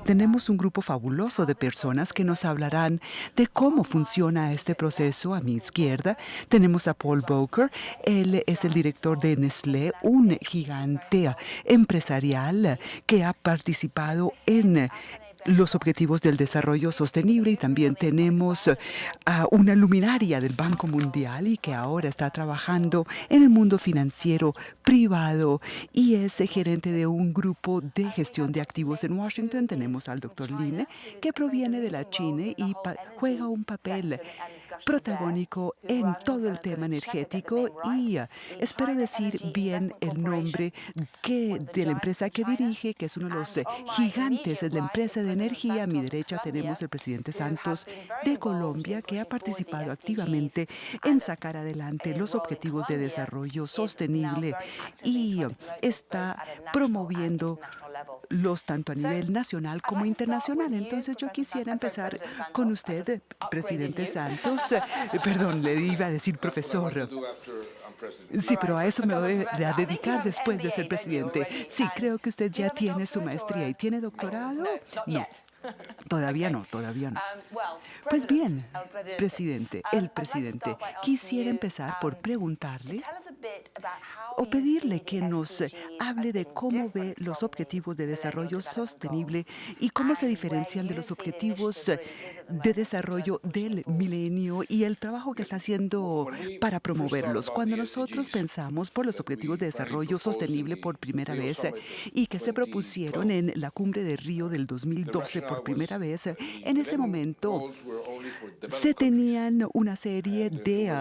tenemos un grupo fabuloso de personas que nos hablarán de cómo funciona este proceso. A mi izquierda tenemos a Paul Volcker. Él es el director de Nestlé, un gigante empresarial que ha participado en los objetivos del desarrollo sostenible, y también tenemos a una luminaria del Banco Mundial y que ahora está trabajando en el mundo financiero privado y es gerente de un grupo de gestión de activos en Washington. Tenemos al doctor Lin, que proviene de la China y juega un papel protagónico en todo el tema energético, y espero decir bien el nombre de la empresa que dirige, que es uno de los gigantes de la empresa de energía. A mi derecha tenemos el presidente Santos de Colombia, que ha participado activamente en sacar adelante los objetivos de desarrollo sostenible y está promoviendo los tanto a nivel nacional como internacional. Entonces yo quisiera empezar con usted, presidente Santos. Perdón, le iba a decir profesor. Sí, pero a eso me voy a dedicar después de ser presidente. Sí, creo que usted ya tiene su maestría y tiene doctorado. No, todavía no, todavía no. Pues bien, presidente, el presidente, quisiera empezar por preguntarle o pedirle que nos hable de cómo ve los objetivos de desarrollo sostenible y cómo se diferencian de los objetivos de desarrollo del milenio y el trabajo que está haciendo para promoverlos. Cuando nosotros pensamos por los objetivos de desarrollo sostenible por primera vez y que se propusieron en la cumbre de Río del 2012 por primera vez, en ese momento se tenían una serie de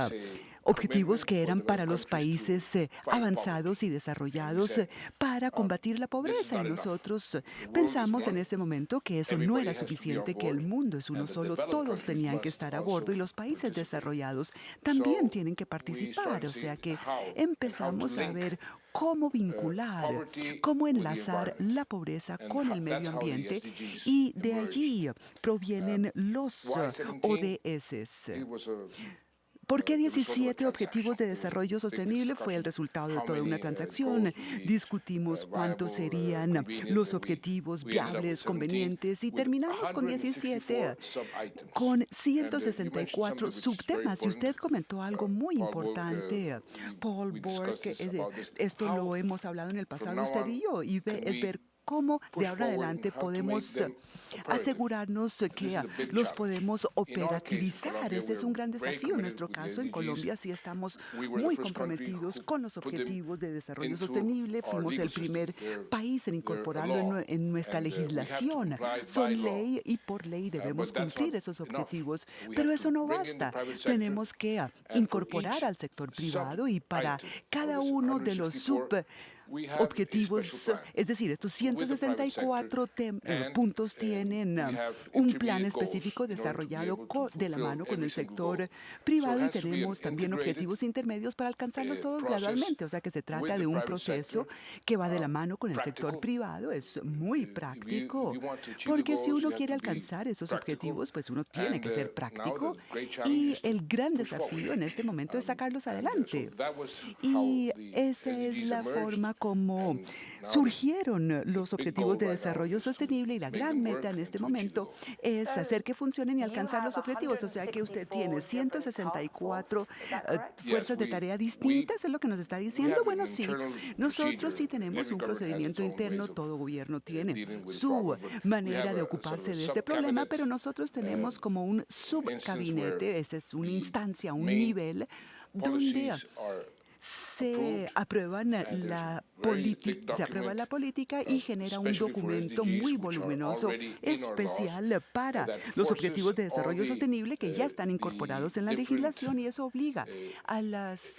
objetivos que eran para los países avanzados y desarrollados para combatir la pobreza. Y nosotros pensamos en ese momento que eso no era suficiente, que el mundo es uno solo, todos tenían que estar a bordo y los países desarrollados también tienen que participar. O sea que empezamos a ver cómo vincular, cómo enlazar la pobreza con el medio ambiente, y de allí provienen los ODS. ¿Por qué 17 Objetivos de Desarrollo Sostenible? Fue el resultado de toda una transacción. Discutimos cuántos serían los objetivos viables, convenientes, y terminamos con 17, con 164 subtemas. Y usted comentó algo muy importante, Paul Borg. Esto lo hemos hablado en el pasado usted y yo, y es ver cómo de ahora adelante podemos asegurarnos que los podemos operativizar. Ese es un gran desafío. En nuestro caso, en Colombia, sí estamos muy comprometidos con los objetivos de desarrollo sostenible. Fuimos el primer país en incorporarlo en nuestra legislación. Son ley y por ley debemos cumplir esos objetivos. Pero eso no basta. Tenemos que incorporar al sector privado, y para cada uno de los objetivos, es decir, estos 164 puntos tienen un plan específico desarrollado de la mano con el sector privado, y tenemos también objetivos intermedios para alcanzarlos todos gradualmente. O sea que se trata de un proceso que va de la mano con el sector privado. Es muy práctico, porque si uno quiere alcanzar esos objetivos, pues uno tiene que ser práctico, y el gran desafío en este momento es sacarlos adelante. Y esa es la forma como surgieron los objetivos de desarrollo sostenible, y la gran meta en este momento es hacer que funcionen y alcanzar los objetivos. O sea que usted tiene 164 fuerzas de tarea distintas, ¿es lo que nos está diciendo? Bueno, sí, nosotros sí tenemos un procedimiento interno, todo gobierno tiene su manera de ocuparse de este problema, pero nosotros tenemos como un subgabinete, esta es una instancia, un nivel donde se aprueba la política y genera un documento muy voluminoso especial para los objetivos de desarrollo sostenible que ya están incorporados en la legislación, y eso obliga a las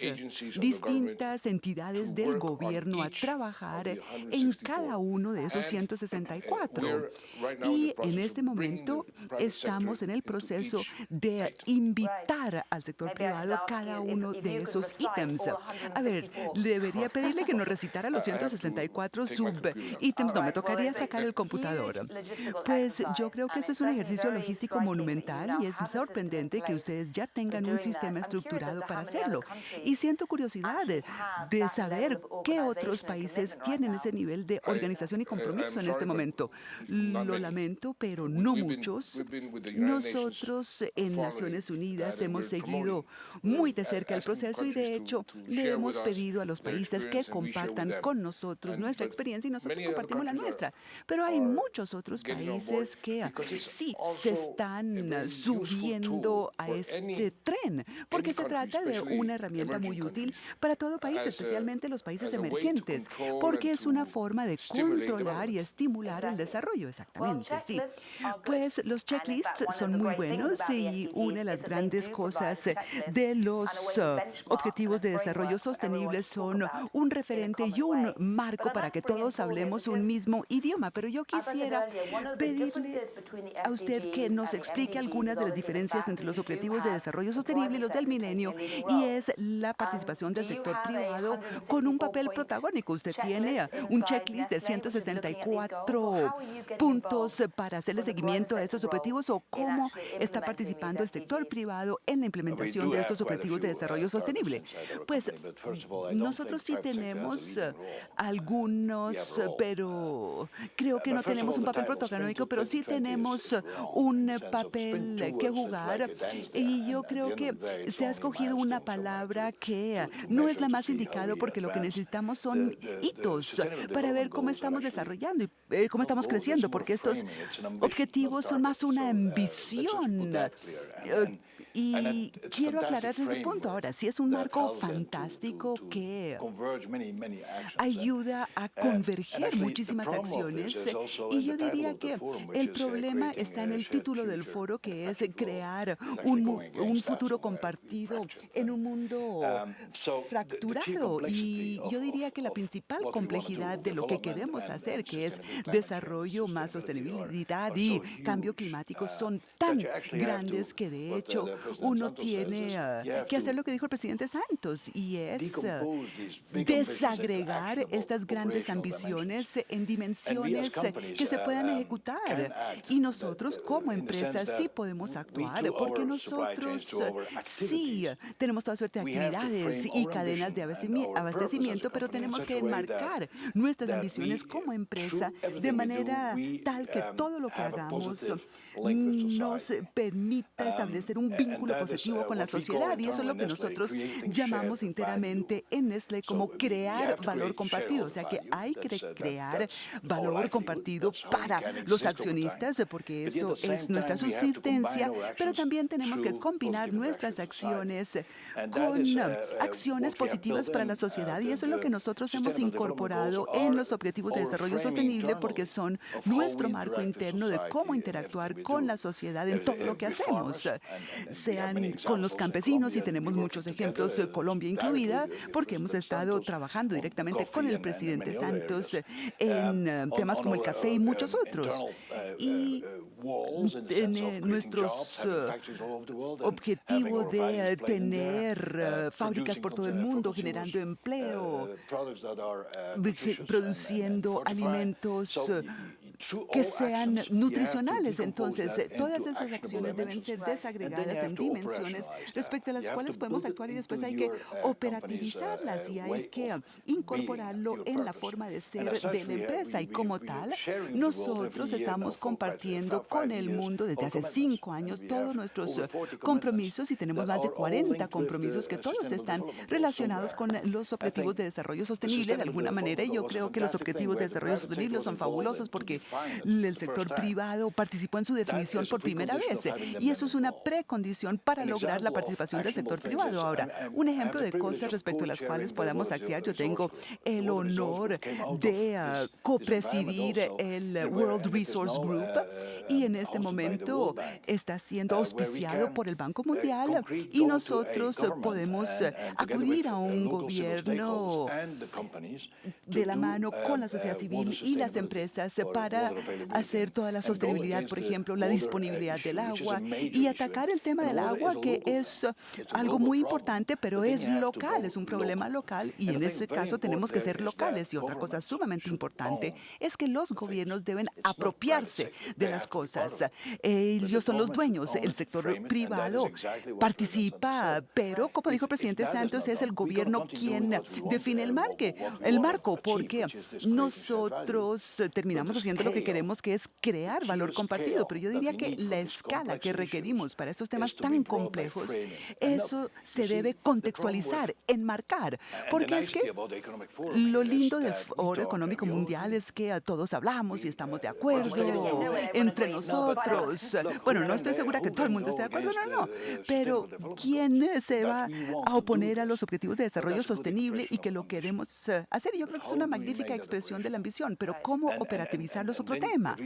distintas entidades del gobierno a trabajar en cada uno de esos 164. Y en este momento estamos en el proceso de invitar al sector privado cada uno de esos ítems. A ver, debería pedirle que nos recitara los 164 sub-ítems, no me tocaría sacar el computador. Pues yo creo que eso es un ejercicio logístico monumental y es sorprendente que ustedes ya tengan un sistema estructurado para hacerlo. Y siento curiosidad de saber qué otros países tienen ese nivel de organización y compromiso en este momento. Lo lamento, pero no muchos. Nosotros en Naciones Unidas hemos seguido muy de cerca el proceso y de hecho le hemos pedido a los países que compartan con nosotros nuestra experiencia y nosotros compartimos la nuestra. Pero hay muchos otros países que sí se están subiendo a este tren, porque se trata de una herramienta muy útil para todo país, especialmente los países emergentes, porque es una forma de controlar y estimular el desarrollo. Exactamente, sí. Pues los checklists son muy buenos y una de las grandes cosas de los objetivos de desarrollo sostenible son un referente y un marco para que todos hablemos un mismo idioma. Pero yo quisiera pedirle a usted que nos explique algunas de las diferencias entre los objetivos de desarrollo sostenible y los del milenio, y es la participación del sector privado con un papel protagónico. Usted tiene un checklist de 164 puntos para hacerle seguimiento a estos objetivos, o cómo está participando el sector privado en la implementación de estos objetivos de desarrollo sostenible. Pues nosotros sí tenemos algunos, pero creo que no tenemos un papel protagónico, pero sí tenemos un papel que jugar, y yo creo que se ha escogido una palabra que no es la más indicada, porque lo que necesitamos son hitos para ver cómo estamos desarrollando y cómo estamos creciendo, porque estos objetivos son más una ambición. Y quiero aclarar ese punto. Ahora, sí es un marco fantástico que ayuda a converger muchísimas acciones, y yo diría que el problema está en el título del foro, que es crear un futuro compartido en un mundo fracturado. Y yo diría que la principal complejidad de lo que queremos hacer, que es desarrollo más sostenibilidad y cambio climático, son tan grandes que de hecho uno tiene que hacer lo que dijo el presidente Santos, y es desagregar estas grandes ambiciones en dimensiones que se puedan ejecutar. Y nosotros como empresas sí podemos actuar, porque nosotros sí tenemos toda suerte de actividades y cadenas de abastecimiento, pero tenemos que enmarcar nuestras ambiciones como empresa de manera tal que todo lo que hagamos nos permita establecer un vínculo positivo con la sociedad, y eso es lo que nosotros llamamos internamente en Nestlé como crear valor compartido. O sea que hay que crear valor compartido para los accionistas, porque eso es nuestra subsistencia, pero también tenemos que combinar nuestras acciones con acciones positivas para la sociedad, y eso es lo que nosotros hemos incorporado en los objetivos de desarrollo sostenible, porque son nuestro marco interno de cómo interactuar con la sociedad en todo lo que hacemos, sean con los campesinos, y tenemos muchos ejemplos, Colombia incluida, porque hemos estado trabajando directamente con el presidente Santos en temas como el café y muchos otros. Y en nuestros objetivos de tener fábricas por todo el mundo generando empleo, produciendo alimentos que sean nutricionales. Entonces, todas esas acciones deben ser desagregadas en dimensiones respecto a las cuales podemos actuar, y después hay que operativizarlas y hay que incorporarlo en la forma de ser de la empresa. Y como tal, nosotros estamos compartiendo con el mundo desde hace 5 años todos nuestros compromisos, y tenemos más de 40 compromisos que todos están relacionados con los objetivos de desarrollo sostenible de alguna manera. Y yo creo que los objetivos de desarrollo sostenible son fabulosos porque el sector privado participó en su definición por primera vez, y eso es una precondición para lograr la participación del sector privado. Ahora, un ejemplo de cosas respecto a las cuales podamos actuar: yo tengo el honor de copresidir el World Resource Group, y en este momento está siendo auspiciado por el Banco Mundial, y nosotros podemos acudir a un gobierno de la mano con la sociedad civil y las empresas para para hacer toda la sostenibilidad, por ejemplo, la disponibilidad del agua y atacar el tema del agua, que es algo muy importante, pero es local, es un problema local y en ese caso tenemos que ser locales. Y otra cosa sumamente importante es que los gobiernos deben apropiarse de las cosas. Ellos son los dueños, el sector privado participa, pero como dijo el presidente Santos, es el gobierno quien define el marco, porque nosotros terminamos haciendo lo que queremos, que es crear valor compartido. Pero yo diría que la escala que requerimos para estos temas tan complejos, eso se debe contextualizar, enmarcar, porque es que lo lindo del Foro Económico Mundial es que todos hablamos y estamos de acuerdo entre nosotros. Bueno, no estoy segura que todo el mundo esté de acuerdo, no. Pero ¿quién se va a oponer a los objetivos de desarrollo sostenible y que lo queremos hacer? Yo creo que es una magnífica expresión de la ambición, pero ¿cómo operativizarlo es otro tema?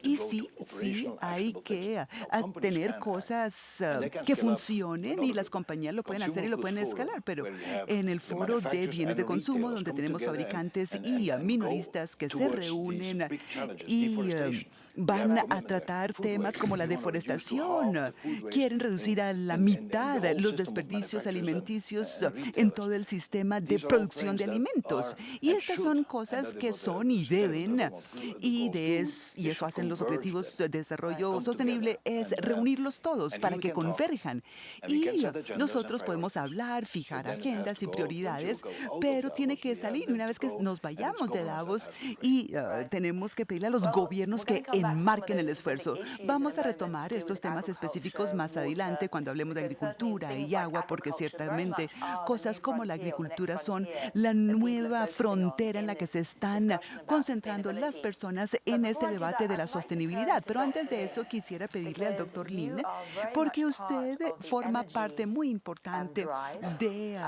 Y sí, hay que tener cosas que funcionen y las compañías lo pueden hacer y lo pueden escalar, pero en el foro de bienes de consumo, donde tenemos fabricantes y minoristas que se reúnen y van a tratar temas como la deforestación, quieren reducir a la mitad los desperdicios alimenticios en todo el sistema de producción de alimentos. Y estas son cosas que son y deben, y eso hacen los objetivos de desarrollo sostenible, es reunirlos todos para que converjan. Y nosotros podemos hablar, fijar agendas y prioridades, pero tiene que salir una vez que nos vayamos de Davos y tenemos que pedirle a los gobiernos que enmarquen el esfuerzo. Vamos a retomar estos temas específicos más adelante cuando hablemos de agricultura y agua, porque ciertamente cosas como la agricultura son la nueva frontera en la que se están concentrando las personas en este debate de la sostenibilidad. Pero antes de eso quisiera pedirle al doctor Lin, porque usted forma parte muy importante de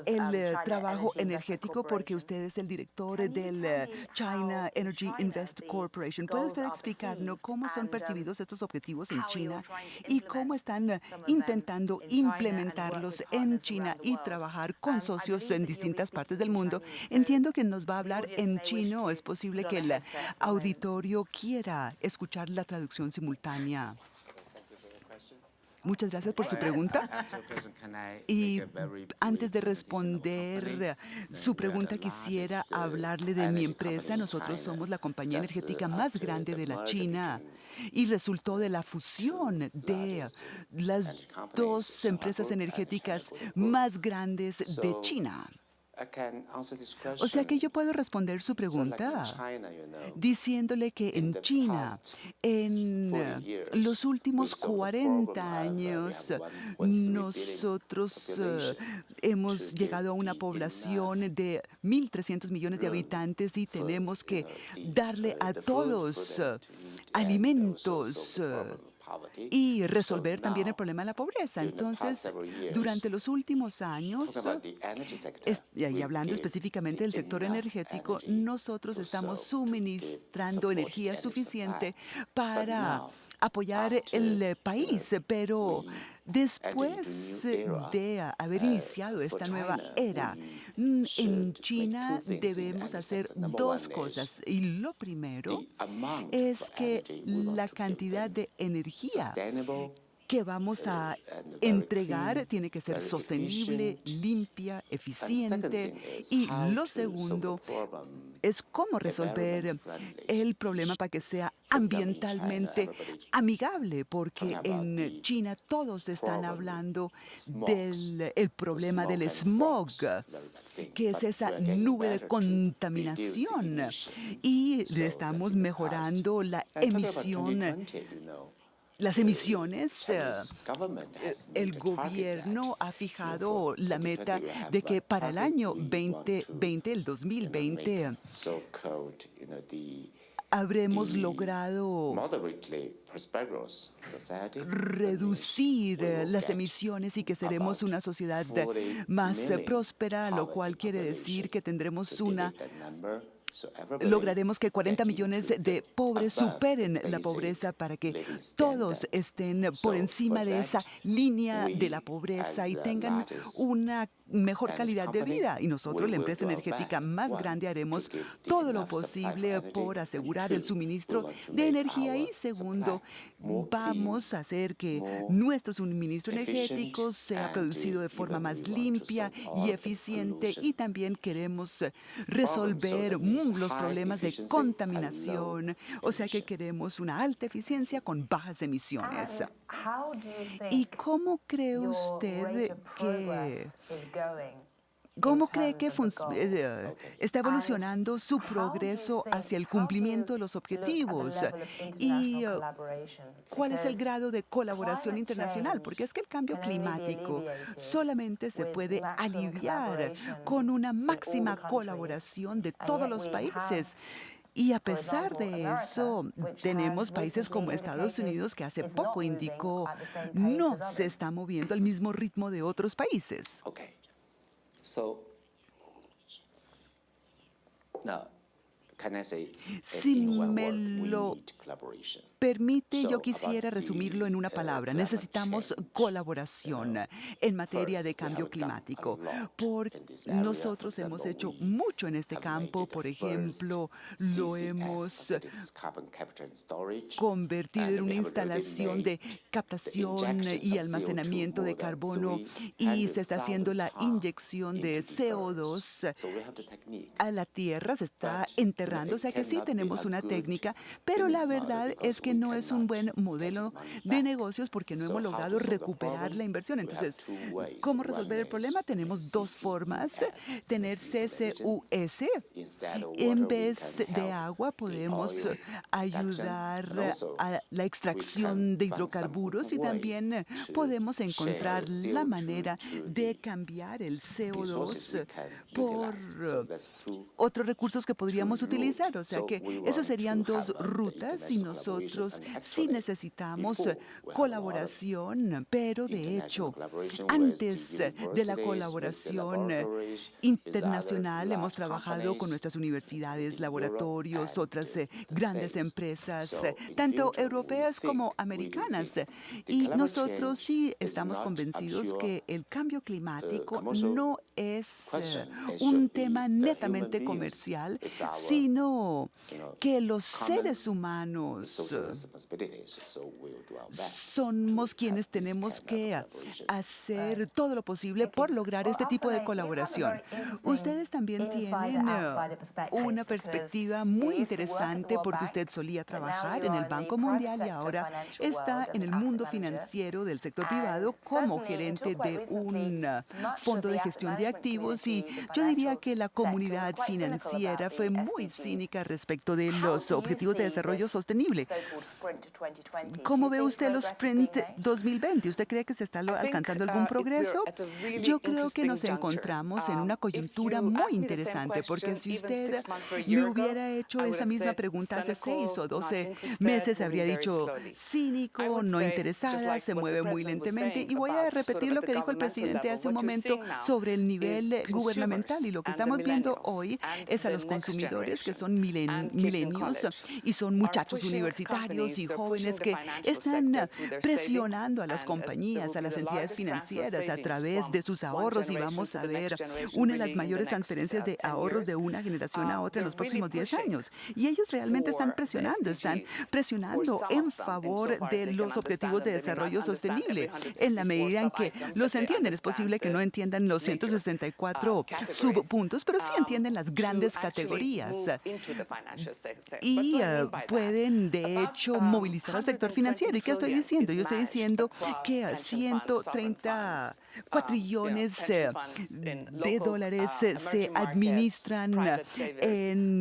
el trabajo energético, porque usted es el director del China Energy Invest Corporation. ¿Puede usted explicarnos cómo son percibidos estos objetivos en China y cómo están intentando implementarlos en China y trabajar con socios en distintas partes del mundo? Entiendo que nos va a hablar en chino. Es posible que el auditorio quiera escuchar la traducción simultánea. Muchas gracias por su pregunta. Y antes de responder su pregunta, quisiera hablarle de mi empresa. Nosotros somos la compañía energética más grande de la China y resultó de la fusión de las dos empresas energéticas más grandes de China. O sea que yo puedo responder su pregunta diciéndole que en China, en los últimos 40 años, nosotros hemos llegado a una población de 1.300 millones de habitantes y tenemos que darle a todos alimentos y resolver también el problema de la pobreza. Entonces, durante los últimos años, y hablando específicamente del sector energético, nosotros estamos suministrando energía suficiente para apoyar el país, pero después de haber iniciado esta nueva era, en China debemos hacer dos cosas. Y lo primero es que la cantidad de energía que vamos a entregar tiene que ser sostenible, limpia, eficiente. Y lo segundo es cómo resolver el problema para que sea ambientalmente amigable, porque en China todos están hablando del problema del smog, que es esa nube de contaminación, y estamos mejorando las emisiones. El gobierno ha fijado la meta de que para el año 2020, el 2020, habremos logrado reducir las emisiones y que seremos una sociedad más próspera, lo cual quiere decir que lograremos que 40 millones de pobres superen la pobreza para que todos estén por encima de esa línea de la pobreza y tengan una mejor calidad de vida. Y nosotros, la empresa energética más grande, haremos todo lo posible por asegurar el suministro de energía. Y segundo, vamos a hacer que nuestro suministro energético sea producido de forma más limpia y eficiente. Y también queremos resolver los problemas de contaminación. O sea que queremos una alta eficiencia con bajas emisiones. ¿Y cómo cree usted que está evolucionando su progreso hacia el cumplimiento de los objetivos? ¿Y cuál es el grado de colaboración internacional? Porque es que el cambio climático solamente se puede aliviar con una máxima colaboración de todos los países. Y a pesar de eso, tenemos países como Estados Unidos, que hace poco indicó no se está moviendo al mismo ritmo de otros países. Okay. So now, can I say Si in one me word, we lo need collaboration. permite, So, yo quisiera about the, resumirlo en una palabra. climate Necesitamos change, colaboración en materia first, de we cambio have done a climático. lot Porque in this area. nosotros For hemos example, hecho we mucho en este have campo. made the Por first ejemplo, CCS lo hemos facilities, carbon capture and storage, convertido and en we una have already instalación de made captación the injection y of almacenamiento CO2 de more than carbono, y se está haciendo 300,000 la tons inyección de into the earth. CO2 So we have the technique. a la tierra, se está But, enterrando. O sea it que sí cannot be tenemos a una good técnica, pero la business model verdad because es que we no es un cannot buen get modelo the money de back. negocios, porque no So hemos how logrado to solve the recuperar problem? la inversión. We have Entonces, two ways. ¿cómo One resolver el is problema? we make Tenemos dos formas. CCUS, Tener utilization. CCUS. Instead of En water, we vez can de help agua, the podemos oil production, ayudar and also a la we extracción can de find some hidrocarburos, y way también to podemos encontrar share la CO2 manera to de the cambiar el resources we CO2 can por utilize. So that's otros recursos que two podríamos utilizar. routes. O sea So que we esos want serían to dos have the rutas, y international collaboration. nosotros And sí actually, necesitamos before, we have a lot of colaboración, pero de international hecho, collaboration with antes the de la universities, with the colaboración laboratories, with internacional, other hemos large trabajado con companies nuestras universidades, in laboratorios, Europe otras and the grandes States. empresas, So in tanto future, we europeas como think, really americanas. think, the Y climate nosotros change sí is estamos not a convencidos pure que el cambio climático commercial no es question. It un should be tema human netamente beings comercial, is our, sino que los common seres humanos social responsibilities. So we will do our best somos to quienes have this tenemos kind of que collaboration. hacer todo lo posible por lograr este tipo de colaboración. Ustedes también tienen una perspectiva muy interesante, porque usted solía trabajar en el Banco Mundial y ahora está en el mundo financiero del sector privado como gerente de un fondo de gestión de activos, y yo diría que la comunidad financiera fue muy cínica respecto de los objetivos de desarrollo sostenible. ¿Cómo ve usted los Sprint 2020? ¿Usted cree que se está alcanzando algún progreso? Yo creo que nos encontramos en una coyuntura muy interesante, porque si usted me hubiera hecho esa misma pregunta hace 6 o 12 meses, habría dicho cínico, no interesada, se mueve muy lentamente. Y voy a repetir lo que dijo el presidente hace un momento sobre el nivel gubernamental. Y lo que estamos viendo hoy es a los consumidores, que son milenios, y son muchachos universitarios y jóvenes que están presionando a las compañías, a las entidades financieras a través de sus ahorros, y vamos a ver una de las mayores transferencias de ahorros de una generación a otra en los próximos 10 años. Y ellos realmente están presionando en favor de los objetivos de desarrollo sostenible, en la medida en que los entienden. Es posible que no entiendan los 164 subpuntos, pero sí entienden las grandes categorías y pueden, de hecho, movilizar al sector financiero. ¿Y qué estoy diciendo? Yo estoy diciendo que 130 cuatrillones de dólares se administran en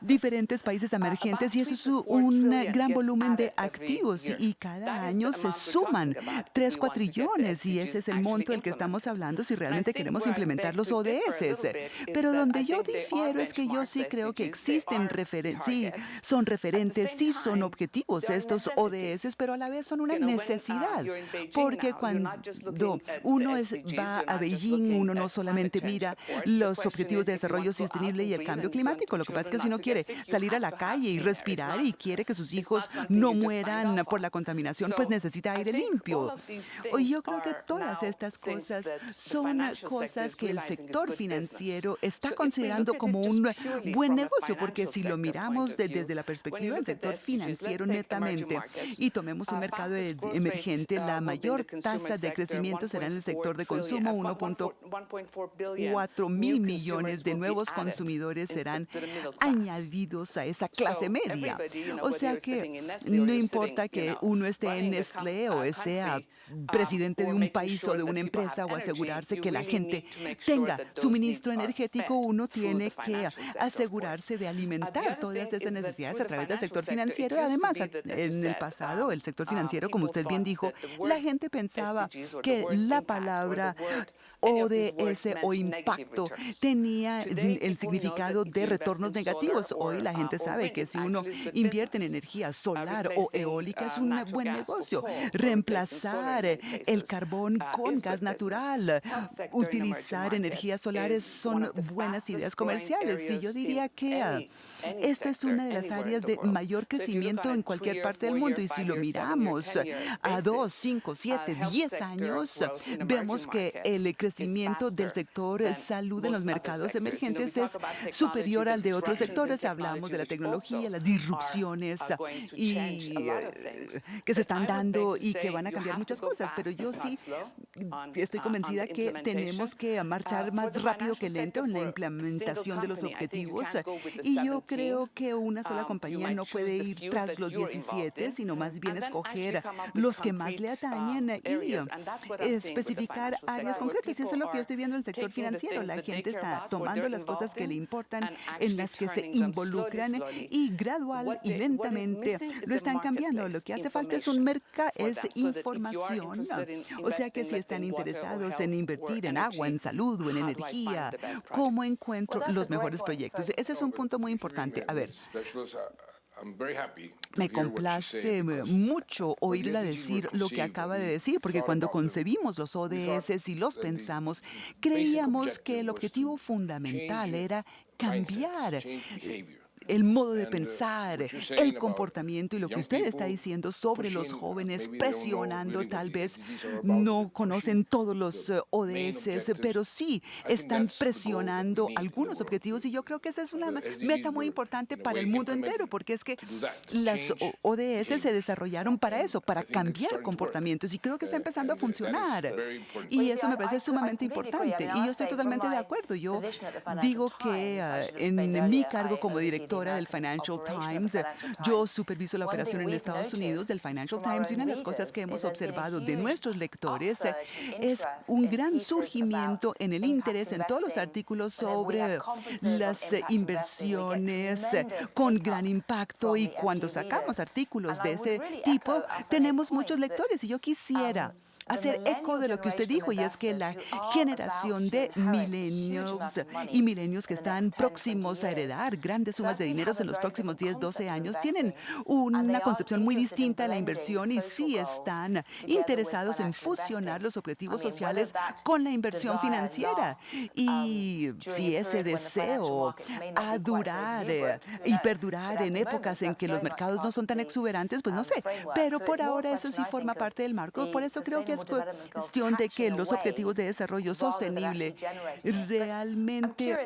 diferentes países emergentes, y eso es un gran volumen de activos, y cada año se suman 3 cuatrillones, y ese es el monto del que estamos hablando si realmente queremos implementar los ODS. Pero donde yo difiero pero es que yo sí creo que existen sí, son referentes, sí son objetivos estos ODS, pero a la vez son una necesidad, porque cuando va a Beijing, uno no solamente mira los objetivos de desarrollo sostenible y el cambio climático. Lo que pasa es que si uno quiere salir a la calle y respirar y quiere que sus hijos no mueran por la contaminación, pues necesita aire limpio. Y yo creo que todas estas cosas son cosas que el sector financiero está considerando como un buen negocio, porque si lo miramos desde la perspectiva del sector financiero netamente y tomemos un mercado emergente, la mayor tasa de crecimiento será en el sector de consumo. 1.4 mil millones de nuevos consumidores serán añadidos a esa clase media. O sea que no importa que uno esté en Nestlé o sea presidente de un país o de una empresa o asegurarse que la gente tenga suministro energético, uno tiene que asegurarse de alimentar todas esas necesidades a través del sector financiero. Además, en el pasado, el sector financiero, como usted bien dijo, la gente pensaba que la palabra ODS o impacto tenía el significado de retornos negativos. Hoy la gente sabe que si uno invierte en energía solar o eólica es un buen negocio. Reemplazar el carbón con gas natural, utilizar energías solares son buenas ideas comerciales. Y yo diría que esta es una de las áreas de mayor crecimiento en cualquier parte del mundo. Y si lo miramos a 2, 5, 7, 10 años, vemos que el crecimiento del sector salud en los mercados emergentes es superior al de otros sectores. Hablamos de la tecnología, las disrupciones que se están dando y que van a cambiar muchas cosas, pero yo sí estoy convencida que tenemos que marchar más rápido que lento en la implementación de los objetivos, y yo creo que una sola compañía no puede ir tras los 17, sino más bien escoger los que más le atañen y especificar áreas concretas. Y eso es lo que yo estoy viendo en el sector financiero. La gente está tomando las cosas que le importan, en las que se involucran, y gradual y lentamente lo están cambiando. Lo que hace falta es información. O sea que si están interesados en invertir en agua, en salud o en energía, ¿cómo encuentro los mejores proyectos? Ese es un punto muy importante. A ver, me complace mucho oírla decir lo que acaba de decir, porque cuando concebimos los ODS y los pensamos, creíamos que el objetivo fundamental era cambiar el modo de pensar, el comportamiento, y lo que usted está diciendo sobre los jóvenes presionando. Tal vez no conocen todos los ODS, pero sí están presionando algunos objetivos, y yo creo que esa es una meta muy importante para el mundo entero, porque es que las ODS se desarrollaron para eso, para cambiar comportamientos, y creo que está empezando a funcionar, y eso me parece sumamente importante, y yo estoy totalmente de acuerdo. Yo digo que en mi cargo como directora del Financial Times, yo superviso la operación en Estados Unidos del Financial Times, y una de las cosas que hemos observado de nuestros lectores es un gran surgimiento en el interés en todos los artículos sobre las inversiones con gran impacto, y cuando sacamos artículos de ese tipo tenemos muchos lectores, y yo quisiera hacer eco de lo que usted dijo, y es que la generación de milenios que están próximos a heredar grandes sumas de dinero en los próximos 10, 12 años tienen una concepción muy distinta de la inversión, y sí están interesados en fusionar los objetivos sociales con la inversión financiera. Y si ese deseo a durar y perdurar en épocas en que los mercados no son tan exuberantes, pues no sé, pero por ahora eso sí forma parte del marco. Por eso creo que es cuestión de que los objetivos de desarrollo sostenible realmente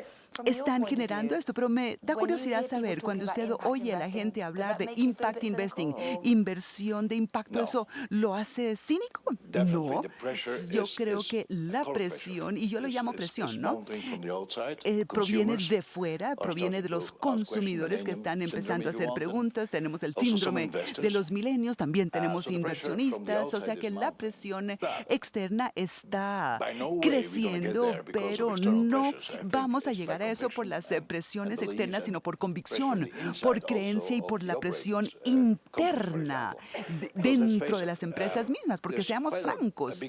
están generando esto. Pero me da curiosidad saber, cuando usted oye a la gente hablar de impact investing, inversión de impacto, ¿eso lo hace cínico? No, yo creo que la presión, y yo lo llamo presión, ¿no? Proviene de fuera, proviene de los consumidores que están empezando a hacer preguntas. Tenemos el síndrome de los milenios, también tenemos inversionistas, o sea que la presión externa está creciendo, pero no vamos a llegar a eso por las presiones externas, sino por convicción, por creencia y por la presión interna dentro de las empresas mismas, porque seamos francos,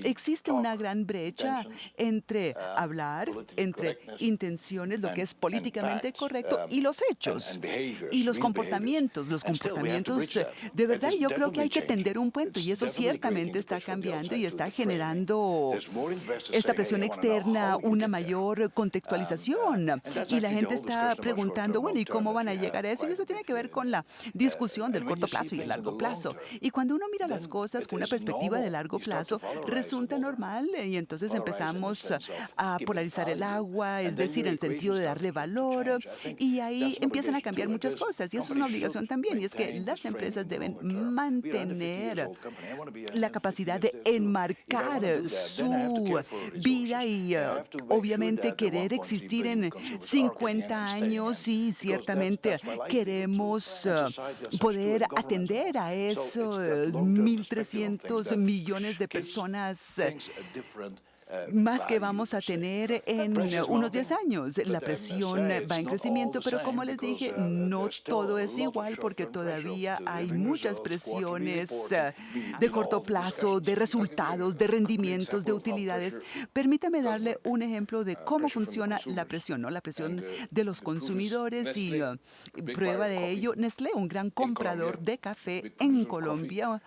existe una gran brecha entre hablar, entre intenciones, lo que es políticamente correcto, y los hechos, y los comportamientos. Los comportamientos, de verdad, yo creo que hay que tender un puente, y eso ciertamente está cambiando y está generando esta presión externa, una mayor contextualización. Y la gente está preguntando, bueno, ¿y cómo van a llegar a eso? Y eso tiene que ver con la discusión del corto plazo y el largo plazo. Y cuando uno mira las cosas con una perspectiva de largo plazo, resulta normal, y entonces empezamos a polarizar el agua, es decir, en el sentido de darle valor, y ahí empiezan a cambiar muchas cosas, y eso es una obligación también, y es que las empresas deben mantener la capacidad de enmarcar su vida y obviamente querer existir en 50 años, y ciertamente queremos poder atender a esos 1.300 millones de personas más que vamos a tener en unos 10 años. La presión va en crecimiento, pero como les dije, no todo es igual porque todavía hay muchas presiones de corto plazo, de resultados, de rendimientos, de utilidades. Permítame darle un ejemplo de cómo funciona la presión, ¿no? La presión de los consumidores, y prueba de ello, Nestlé, un gran comprador de café en Colombia.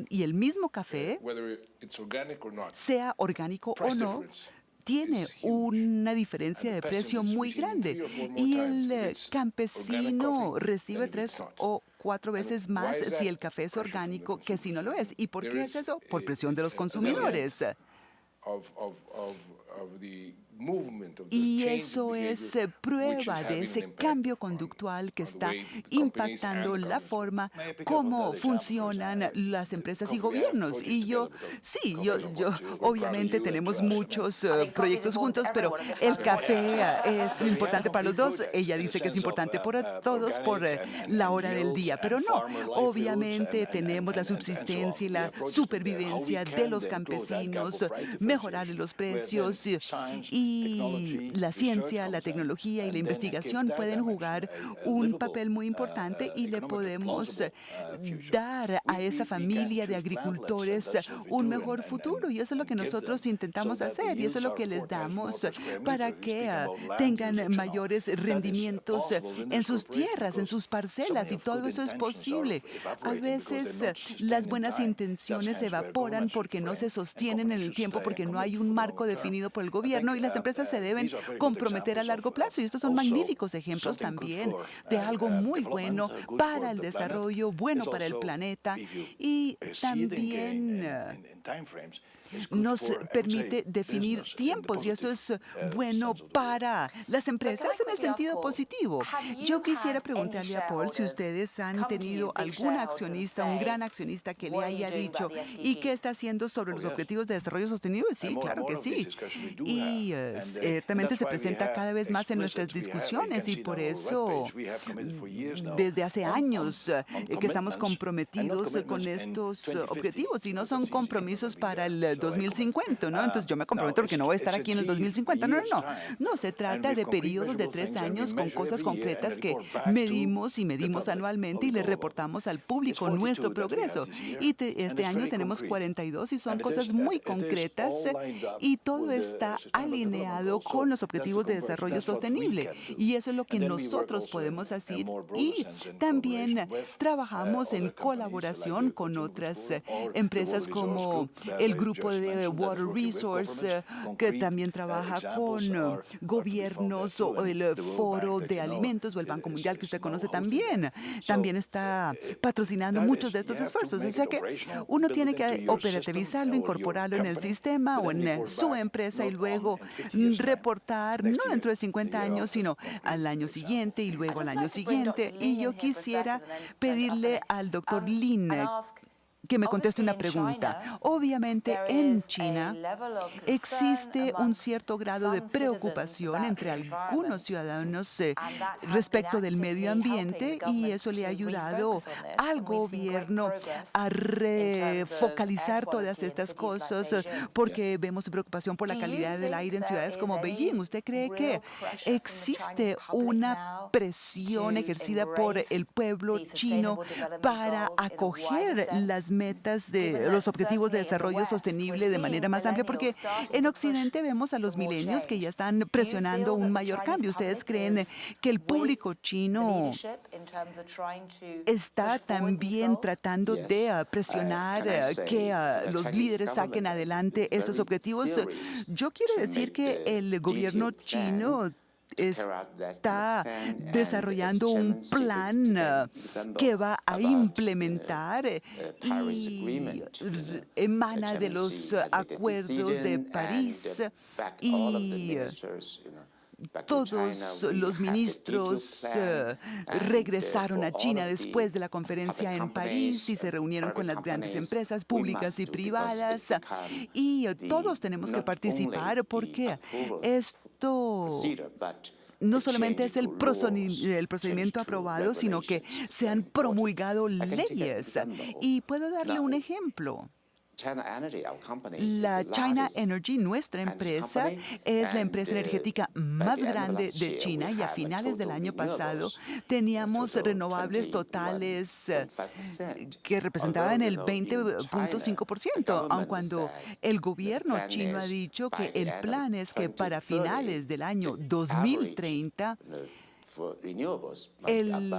Y el mismo café, sea orgánico o no, tiene una diferencia de precio muy grande, y el campesino recibe 3 o 4 veces más si el café es orgánico que si no lo es. ¿Y por qué es eso? Por presión de los consumidores. Y eso es prueba de ese cambio conductual que está impactando la forma como funcionan las empresas y gobiernos. Y yo obviamente tenemos muchos proyectos juntos, pero el café es importante para los dos. Ella dice que es importante para todos por la hora del día, pero no. Obviamente tenemos la subsistencia y la supervivencia de los campesinos, mejorar los precios, y la ciencia, la tecnología y la investigación pueden jugar un papel muy importante, y le podemos dar a esa familia de agricultores un mejor futuro. Y eso es lo que nosotros intentamos hacer, y eso es lo que les damos para que tengan mayores rendimientos en sus tierras, en sus parcelas, y todo eso es posible. A veces las buenas intenciones se evaporan porque no se sostienen en el tiempo, porque no hay un marco definido por el gobierno, y las empresas se deben comprometer a largo plazo. Y estos son magníficos ejemplos también de algo muy bueno para el desarrollo, bueno para el planeta, y también nos permite definir tiempos, y eso es bueno para las empresas en el sentido positivo. Yo quisiera preguntarle a Paul si ustedes han tenido algún accionista, un gran accionista que le haya dicho y qué está haciendo sobre los objetivos de desarrollo sostenible. Sí, claro que sí. Y ciertamente se presenta cada vez más en nuestras discusiones, y por eso desde hace años que estamos comprometidos con estos objetivos, y no son compromisos para el 2050, ¿no? Entonces yo me comprometo porque no voy a estar aquí en el 2050. No, se trata de periodos de 3 años con cosas concretas que medimos anualmente, y le reportamos al público nuestro progreso. Y este año tenemos 42, y son cosas muy concretas, y todo está alineado con los objetivos de desarrollo sostenible, y eso es lo que nosotros podemos hacer. Y también trabajamos en colaboración con otras empresas como el grupo de Water Resource, que también trabaja con gobiernos, o el Foro de Alimentos, o el Banco Mundial, que usted conoce también. También está patrocinando muchos de estos esfuerzos. O sea que uno tiene que operativizarlo, incorporarlo en el sistema o en su empresa, y luego reportar no dentro de 50 años, sino al año siguiente, y luego al año siguiente. Y yo quisiera pedirle al doctor Lin que me conteste una pregunta. Obviamente, en China existe un cierto grado de preocupación entre algunos ciudadanos respecto del medio ambiente y eso le ha ayudado al gobierno a refocalizar todas estas cosas porque vemos su preocupación por la calidad del aire en ciudades como Beijing. ¿Usted cree que existe una presión ejercida por el pueblo chino para acoger las metas de los objetivos de desarrollo sostenible de manera más amplia? Porque en Occidente vemos a los milenios que ya están presionando un mayor cambio. ¿Ustedes creen que el público chino está también tratando de presionar que los líderes saquen adelante estos objetivos? Yo quiero decir que el gobierno chino está desarrollando un plan que va a implementar y emana de los acuerdos de París y todos los ministros regresaron a China después de la conferencia en París y se reunieron con las grandes empresas públicas y privadas y todos tenemos que participar porque esto no solamente es el procedimiento aprobado, sino que se han promulgado leyes. Y puedo darle un ejemplo. La China Energy, nuestra empresa, es la empresa energética más grande de China y a finales del año pasado teníamos renovables totales que representaban el 20.5%, aun cuando el gobierno chino ha dicho que el plan es que para finales del año 2030 el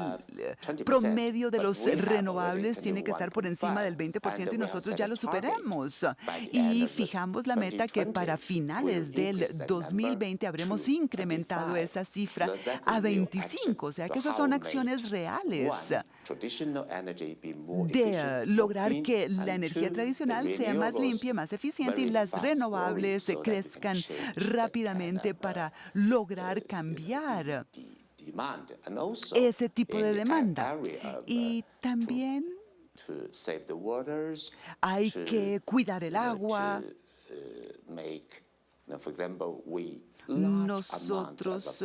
promedio de los renovables tiene que estar por encima del 20% y nosotros ya lo superamos. Y fijamos la meta que para finales del 2020 habremos incrementado esa cifra a 25. O sea que esas son acciones reales de lograr que la energía tradicional sea más limpia, más eficiente y las renovables crezcan rápidamente para lograr cambiar ese tipo de demanda. Y también hay que cuidar el agua. Nosotros,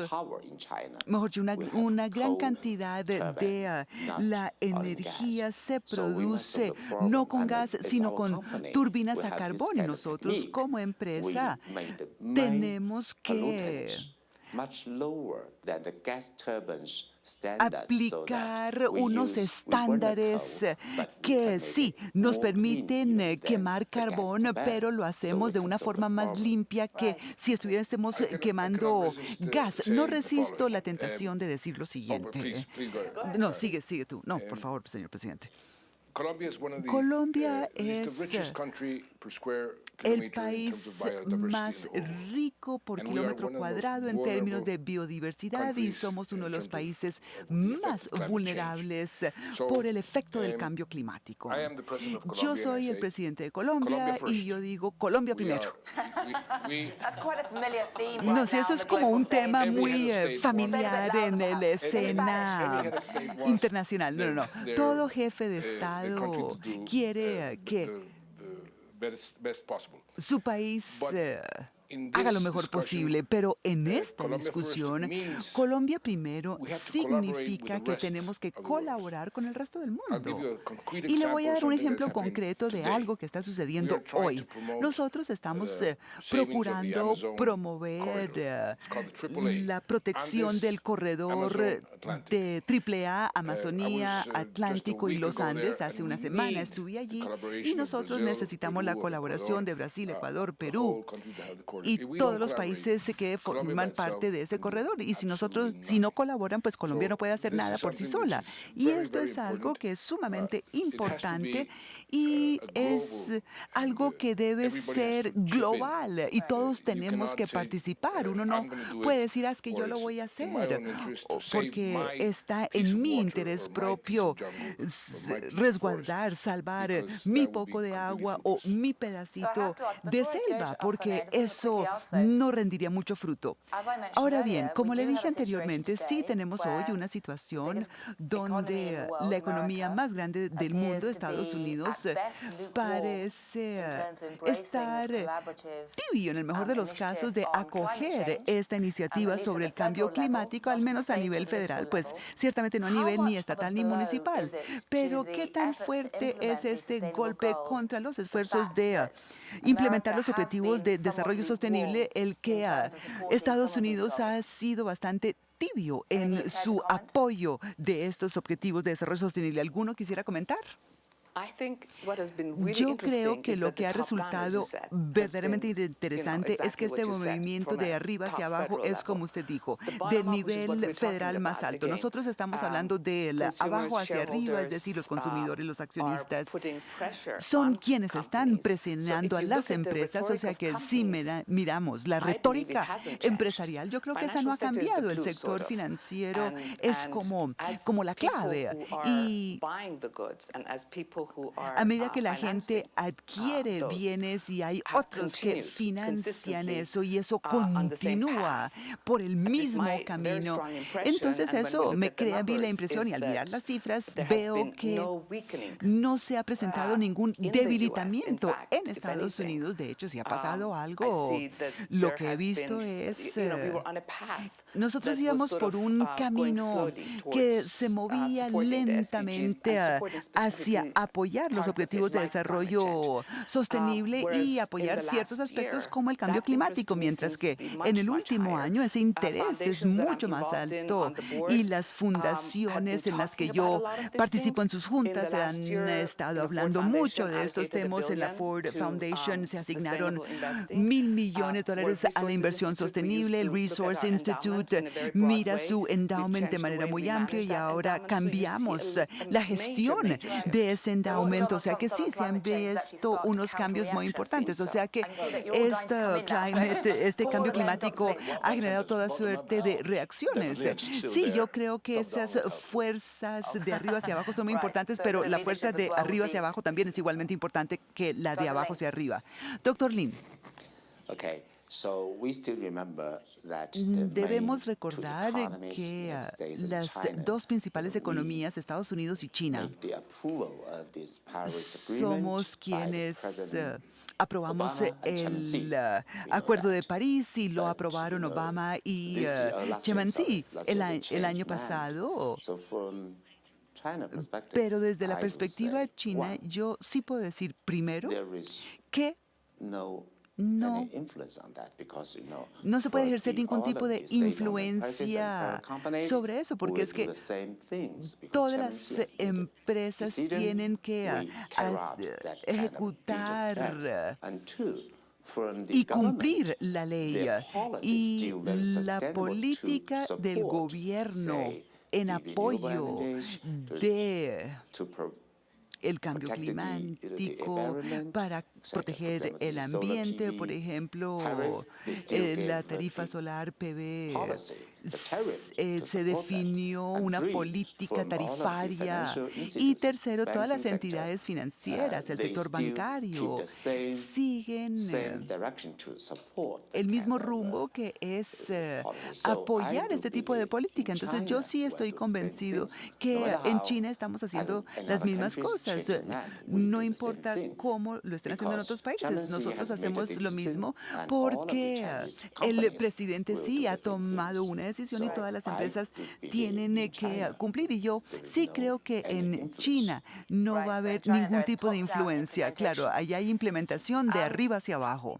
mejor dicho, una gran cantidad de la energía se produce no con gas, sino con turbinas a carbón. Y nosotros, como empresa, tenemos que aplicar unos estándares que sí nos permiten quemar carbón, pero lo hacemos de una forma más limpia que si estuviésemos quemando gas. No resisto la tentación de decir lo siguiente. No, sigue tú. No, por favor, señor presidente. Colombia es el país más rico por kilómetro cuadrado en términos de biodiversidad y somos uno de los países más vulnerables por el efecto del cambio climático. Yo soy el presidente de Colombia y yo digo Colombia primero. No sé, eso es como un tema muy familiar en la escena internacional. No. Todo jefe de Estado quiere que su país haga lo mejor posible, pero en esta discusión, Colombia primero significa que tenemos que colaborar con el resto del mundo. Y le voy a dar un ejemplo concreto de algo que está sucediendo hoy. Nosotros estamos procurando promover la protección del corredor de AAA, Amazonía, Atlántico y los Andes. Hace una semana estuve allí y nosotros necesitamos la colaboración de Brasil, Ecuador, Perú y todos los países que forman parte de ese corredor. Y si no colaboran, pues Colombia no puede hacer nada por sí sola. Y esto es algo que es sumamente importante y es algo que debe ser global y todos tenemos que participar. Uno no puede decir, es que yo lo voy a hacer porque está en mi interés propio resguardar, salvar mi poco de agua o mi pedacito de selva, porque eso eso no rendiría mucho fruto. Ahora bien, como le dije anteriormente, sí tenemos hoy una situación donde la economía más grande del mundo, Estados Unidos, parece estar tibio en el mejor de los casos de acoger esta iniciativa sobre el cambio climático, al menos a nivel federal, pues ciertamente no a nivel ni estatal ni municipal. Pero ¿qué tan fuerte es este golpe contra los esfuerzos de implementar los objetivos de desarrollo sostenible, el que Estados Unidos ha sido bastante tibio en su apoyo de estos objetivos de desarrollo sostenible? ¿Alguno quisiera comentar? Yo creo que lo que ha resultado verdaderamente interesante es que este movimiento de arriba hacia abajo es, como usted dijo, del nivel federal más alto. Nosotros estamos hablando de abajo hacia arriba, es decir, los consumidores, los accionistas, son quienes están presionando a las empresas. O sea que si miramos la retórica empresarial, yo creo que esa no ha cambiado. El sector financiero es como la clave. Y a medida que la gente adquiere bienes y hay otros que financian eso y eso continúa por el mismo camino, entonces eso me crea a mí la impresión, y al mirar las cifras veo que no se ha presentado ningún debilitamiento en Estados Unidos. De hecho, si ha pasado algo, lo que he visto es nosotros íbamos por un camino que se movía lentamente hacia apoyar los objetivos de desarrollo sostenible y apoyar ciertos aspectos como el cambio climático, mientras que en el último año ese interés es mucho más alto y las fundaciones en las que yo participo en sus juntas han estado hablando mucho de estos temas. En la Ford Foundation se asignaron $1,000 millones a la inversión sostenible. El Resource Institute mira su endowment de manera muy amplia y ahora cambiamos la gestión de ese endowment. O sea que sí, se han visto unos cambios muy importantes. O sea que este cambio climático ha generado toda suerte de reacciones. Sí, yo creo que esas fuerzas de arriba hacia abajo son muy importantes, pero la fuerza de arriba hacia abajo también es igualmente importante que la de abajo hacia arriba. Doctor Lin. Debemos recordar que las dos principales economías, Estados Unidos y China, somos quienes aprobamos el Acuerdo de París y lo aprobaron Obama y Chairman Xi el año pasado. Pero desde la perspectiva china, yo sí puedo decir primero que no se puede ejercer ningún tipo de influencia sobre eso, porque es que todas las empresas tienen que ejecutar y cumplir la ley. Y la política del gobierno en apoyo de el cambio climático, para proteger el ambiente, por ejemplo, la tarifa solar PV, se definió una política tarifaria. Y tercero, todas las entidades financieras, el sector bancario, siguen el mismo rumbo, que es apoyar este tipo de política. Entonces, yo sí estoy convencido que en China estamos haciendo las mismas cosas. No importa cómo lo estén haciendo en otros países. Nosotros hacemos lo mismo porque el presidente sí ha tomado una decisión y todas las empresas tienen que cumplir. Y yo sí creo que en China no va a haber ningún tipo de influencia. Claro, allá hay implementación de arriba hacia abajo.